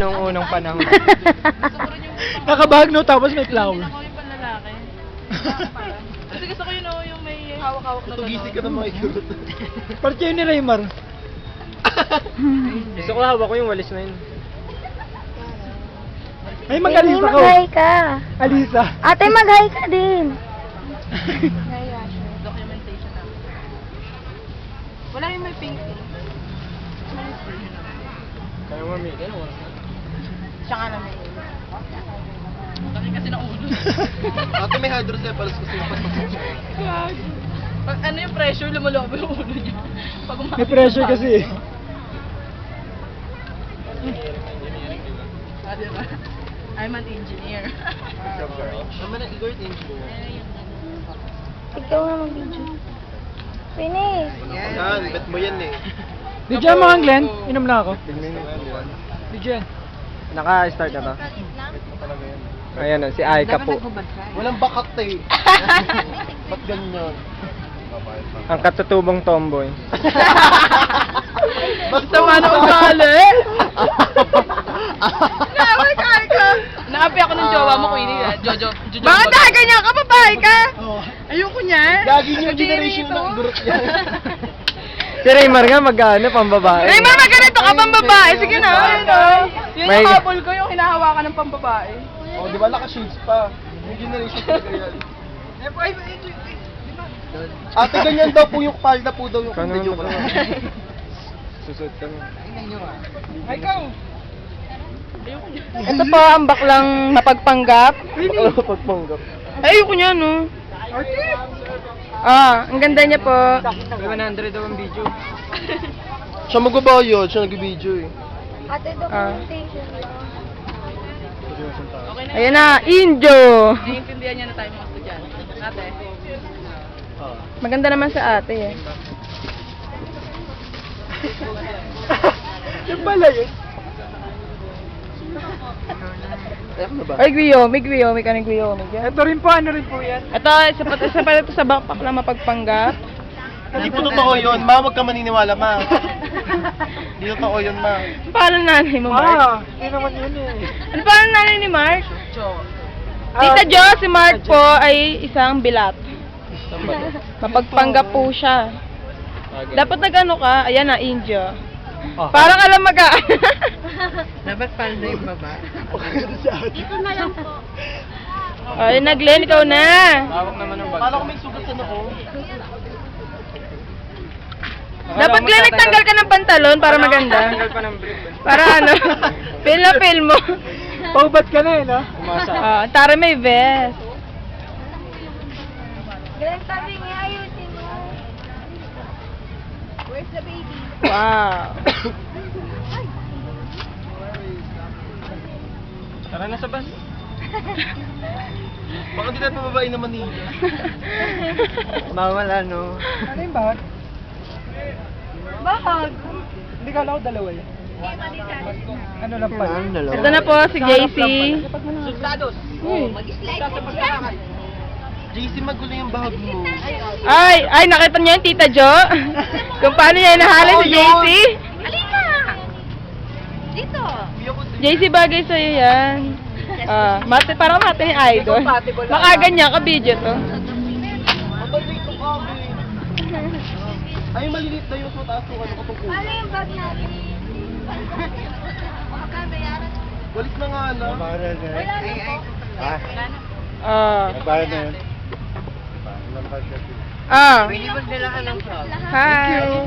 Noong unang panahon. Nakabag no, tapos may flower. Ako yung panlalaki. Kasi gusto ko yun yung may hawak-hawak na Tugising ka ng mga ikot. Parte yun ni Raymar. Gusto ko hawak ko yung walis na yun. Ay, mag-alisa ko. Mag-hi ka. Alisa. Ate, mag-hi ka din. Documentation na. Wala yung may pink. Kaya mami, kaya wala. Siya nga naman. Kasi ng ulo. Ate may hydrocephalus kasi yung pasok. Pag ano yung pressure, lumalobo yung ulo niya. Pag May pressure kasi eh. Diba? I'm an engineer. Naman na Igor engineer. Ikaw nga mag-video. Finish. Yan, bet mo yan eh. Bigyan mo ang Glenn. Inom na ako. Bigyan. Naka-start na to. Ayan o, si Aika po. Walang bakat eh. Ba't ganyan? Ang katutubong tomboy. Basta man ako sali. Naway ka. Naapi ako ng jowa mo, Queenie. Jojo. Bakit dahil ganyan ka? Babae ka? Ayoko niya. Gagi niyo generation ng group yan. Si Raymar nga mag-ano, pambabae. Raymar, magganito ka pang babae. Sige na. Yun May- yung couple ko, yung hinahawakan ng pambabae. Oh, di ba naka-shades pa? Yung generation talaga yan. Ate, ganyan daw po yung palda po daw yung Kano hindi joke naman lang. Susunod ka na. Ito po ang baklang napagpanggap. Ano pagpanggap? Ayoko niya, no? Ang ganda niya po. 100 daw ang video. Siya magbabayad, siya nag-video eh. Ate, documentation. Ayan na, Injo. Naiintindihan niya na tayo mga estudyante. Ate. Maganda naman sa ate eh. Yung pala yun. Ay, Guyomi ka ng Guyomi. Ito rin po, ano rin po yan. Ito, isa pa ito sa backpack na mapagpanggap. Hindi po totoo yun, ma. Huwag ka maniniwala, ma. Hindi totoo yun, ma. Paano nanay mo, Mark? Hindi naman yun eh. Ano paano nanay ni Mark? Tita Jo, si Mark po ay isang bilat. Mapagpanggap po siya. Dapat nag-ano ka, ayan na, Injo. Parang alam maga. Dapat palda yung baba. Ito na lang po. Ay, nag-Glenn, ikaw na. Hawak naman ng bag. Paano kung may sugat sa noo? Dapat Glenn, nagtanggal ka ng pantalon para maganda. Tanggal pa ng brief. Para ano, feel na feel mo. Paubat ka na eh, no? Umasa. Tara may vest. Glenn, sabi niya, ayusin mo. Where's the baby? Wow. Tara na sa bus. Baka hindi tayo pababae na Manila. Bawal ano. Ano yung bag? Bahag. Hindi ka ako dalawa yun. Ano lang pala? Ito na po si JC. JC, magulo yung bahag mo. Ay, nakita niyo yung Tita Jo? Kung paano niya inahalay si JC? Alika! Dito. JC, bagay sa'yo yan. Parang mate ni Idol. Makaganyan ka video to. Mabalik ko kami. Ay, maliliit na yung mataas ko ano katong kuha. Ano yung bag natin? Makakabayaran. Walis na nga na. Wala na po. Hi.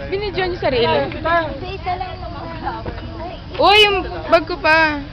Binidyo niyo sarili. Sa isa lang naman. Uy, yung bag ko pa.